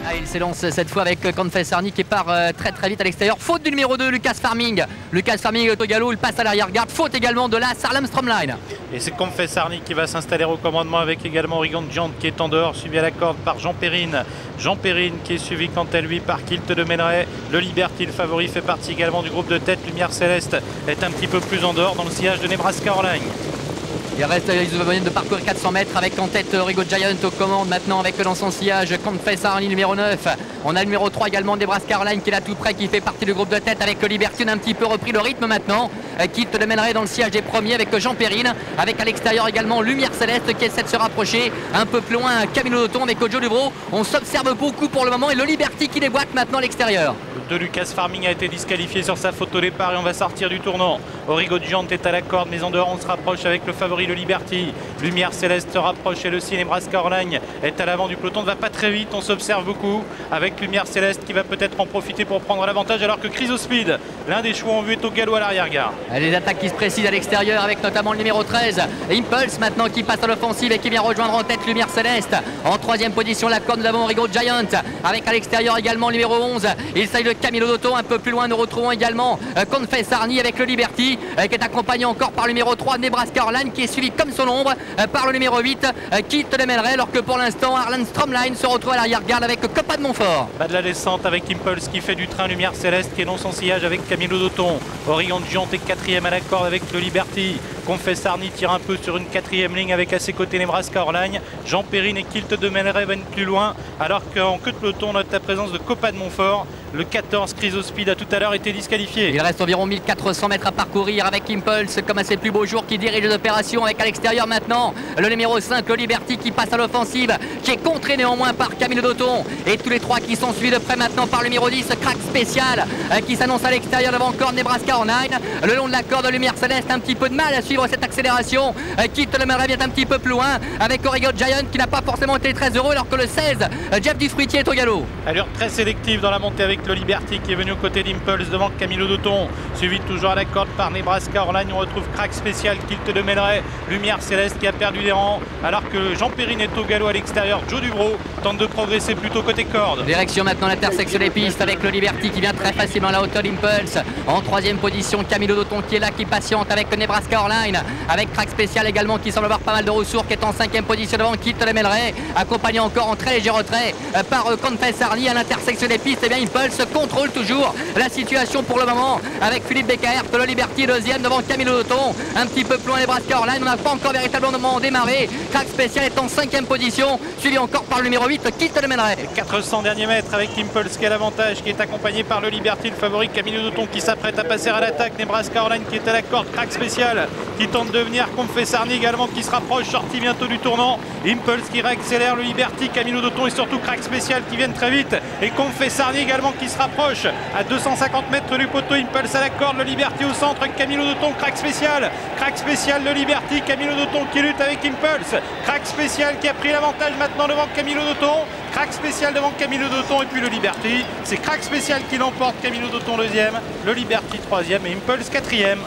Ah, il s'élance cette fois avec Confessarni qui part très vite à l'extérieur. Faute du numéro 2, Lucas Farming. Lucas Farming est au galop, il passe à l'arrière-garde. Faute également de la Harlem Stromline. Et c'est Confessarni qui va s'installer au commandement avec également Origon Giant qui est en dehors, suivi à la corde par Jean Perrine. Jean Perrine qui est suivi quant à lui par Kilt de Meneray. Le Liberty, le favori, fait partie également du groupe de tête. Lumière Céleste est un petit peu plus en dehors dans le sillage de Nebraska Airlines. Il reste une moyenne de parcourir 400 mètres avec en tête Origo Giant aux commandes maintenant avec dans son sillage Confessarni numéro 9. On a le numéro 3 également Nebraska Airlines qui est là tout près, qui fait partie du groupe de tête avec Liberty. On a un petit peu repris le rythme maintenant. Quitte de Meneray dans le sillage des premiers avec Jean Perrine. Avec à l'extérieur également Lumière Céleste qui essaie de se rapprocher. Un peu plus loin Camilo Dauton avec Joe Dubro. On s'observe beaucoup pour le moment et le Liberty qui déboîte maintenant à l'extérieur. De Lucas Farming a été disqualifié sur sa faute au départ et on va sortir du tournant. Origo Giant est à la corde mais en dehors on se rapproche avec le favori le Liberty. Lumière Céleste se rapproche et le Nebraska Airlines est à l'avant du peloton. Ne va pas très vite, on s'observe beaucoup avec Lumière Céleste qui va peut-être en profiter pour prendre l'avantage alors que Chrysospeed, l'un des chevaux en vue, est au galop à l'arrière-garde. Les attaques qui se précisent à l'extérieur avec notamment le numéro 13 Impulse maintenant qui passe à l'offensive et qui vient rejoindre en tête Lumière Céleste. En troisième position la corde, nous avons Origo Giant avec à l'extérieur également le numéro 11. Il s'agit de Camilo Dauton. Un peu plus loin nous retrouvons également Confessarni avec le Liberty qui est accompagné encore par le numéro 3 Nebraska Airlines qui est suivi comme son ombre par le numéro 8 Quitte de Meneray, alors que pour l'instant Harlan Stromline se retrouve à l'arrière-garde avec Copa de Montfort. Bas de la descente avec Impulse qui fait du train. Lumière Céleste qui est dans son sillage avec Camilo Dauton. Orion Giant est quatrième à la corde avec le Liberty. Confessarni tire un peu sur une quatrième ligne avec à ses côtés Nebraska Airlines. Jean Perrine et Kilt de Meneray viennent plus loin alors qu'en queue de peloton on note la présence de Copa de Montfort. Le 14 Chrysospeed a tout à l'heure été disqualifié. Il reste environ 1400 mètres à parcourir avec Impulse comme à ses plus beaux jours qui dirige les opérations avec à l'extérieur maintenant le numéro 5 le Liberty qui passe à l'offensive, qui est contré néanmoins par Camilo Dauton et tous les trois qui sont suivis de près maintenant par le numéro 10 Crack Spécial qui s'annonce à l'extérieur devant encore Nebraska Airlines. Le long de la corde de Lumière Céleste, un petit peu de mal à suivre cette accélération. Quitte le Meneray vient un petit peu plus loin avec Origo Giant qui n'a pas forcément été très heureux alors que le 16 Jeff Dufruitier est au galop. Allure très sélective dans la montée avec le Liberty qui est venu aux côtés d'Impulse devant Camilo Dauton, suivi toujours à la corde par Nebraska Airlines. On retrouve Crack Spécial, Kilt de Meneray, Lumière Céleste qui a perdu des rangs alors que Jean Perrine est au galop à l'extérieur. Joe Dubro tente de progresser plutôt côté corde. Direction maintenant l'intersection des pistes avec le Liberty qui vient très facilement à la hauteur d'Impulse. En troisième position Camilo Dauton qui est là, qui patiente avec Nebraska Airlines, avec Crack Spécial également qui semble avoir pas mal de ressources, qui est en cinquième position devant Kilt de Meneray, accompagné encore en très léger retrait par Confessarni à l'intersection des pistes. Et bien Impulse contrôle toujours la situation pour le moment avec Philippe Becaert, le Liberty deuxième devant Camilo Dauton. Un petit peu plus loin Nebraska Airlines, on n'a pas encore véritablement démarré. Crack Spécial est en cinquième position, suivi encore par le numéro 8 Kilt de Meneray. 400 derniers mètres avec Impulse qui a l'avantage, qui est accompagné par le Liberty, le favori Camilo Dauton qui s'apprête à passer à l'attaque. Nebraska Airlines qui est à la corde, Crack Spécial qui tente de venir, Confessarni également qui se rapproche, sorti bientôt du tournant. Impulse qui réaccélère, le Liberty, Camilo Dauton et surtout Crack Spécial qui viennent très vite et Confessarni également qui se rapproche à 250 mètres du poteau. Impulse à la corde, le Liberty au centre, Camilo Dauton, Crack Spécial, le Liberty, Camilo Dauton qui lutte avec Impulse, Crack Spécial qui a pris l'avantage maintenant devant Camilo Dauton, Crack Spécial devant Camilo Dauton et puis le Liberty. C'est Crack Spécial qui l'emporte, Camilo Dauton deuxième, le Liberty troisième et Impulse quatrième.